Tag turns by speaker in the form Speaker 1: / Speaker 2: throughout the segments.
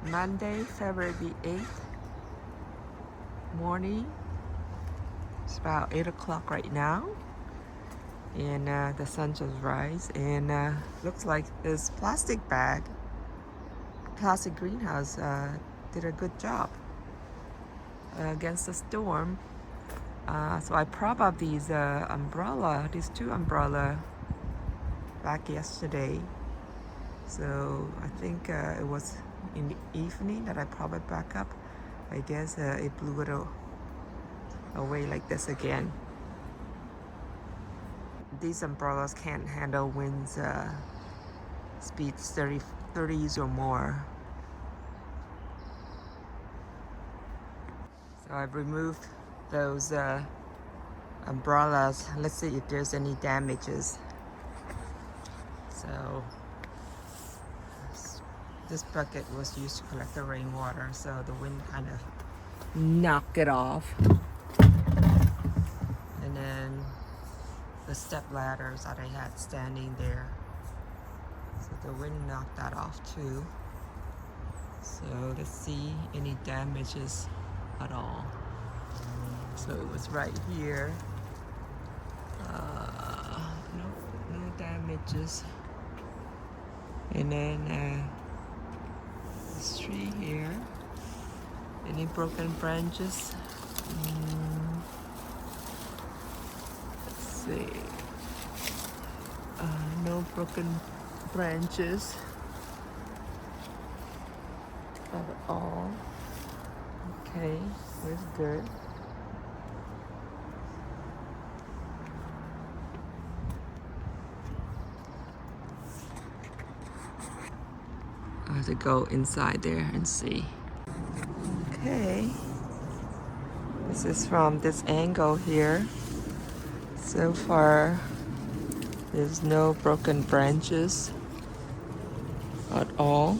Speaker 1: Monday, February 8th morning. It's about 8 o'clock right now, and the sun just rise, and looks like this plastic greenhouse did a good job against the storm. So I prop up these these two umbrella back yesterday. So I think it was in the evening that I prop it back up. I guess it blew it away like this again. These umbrellas can't handle winds speeds 30s or more. So I've removed those umbrellas. Let's see if there's any damages. So this bucket was used to collect the rainwater, so the wind kind of knocked it off. And then the step ladders that I had standing there, so the wind knocked that off too. So let's see any damages at all. So it was right here. No damages. And then this tree here. Any broken branches? Let's see. No broken branches at all. Okay, that's good. I have to go inside there and see. Okay, this is from this angle here. So far, there's no broken branches at all.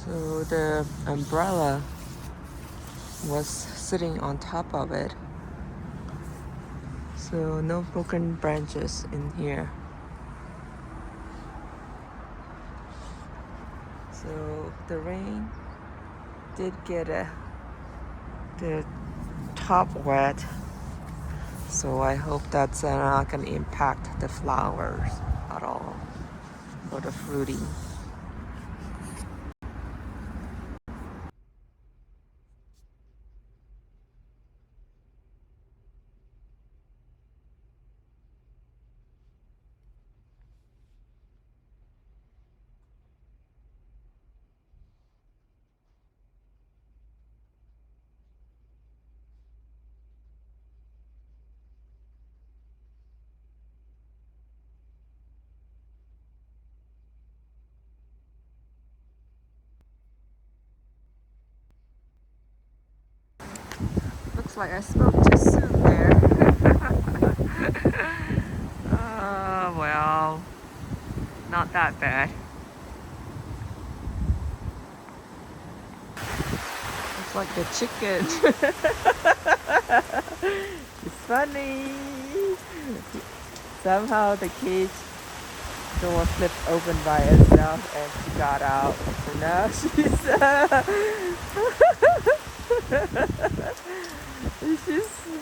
Speaker 1: So the umbrella was sitting on top of it. So no broken branches in here. So the rain did get the top wet. So I hope that's not going to impact the flowers at all, or the fruiting. Looks like I spoke too soon there. Well, not that bad. It's like the chicken. It's funny. Somehow the cage door flipped open by itself and she got out. So now she's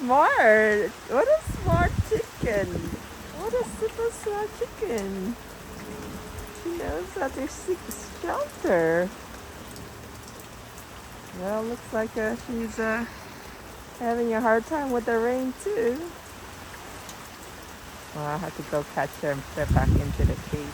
Speaker 1: smart. What a smart chicken. What a super smart chicken. She knows how to seek shelter. Well, looks like she's having a hard time with the rain too. Well, I have to go catch her and put her back into the cage.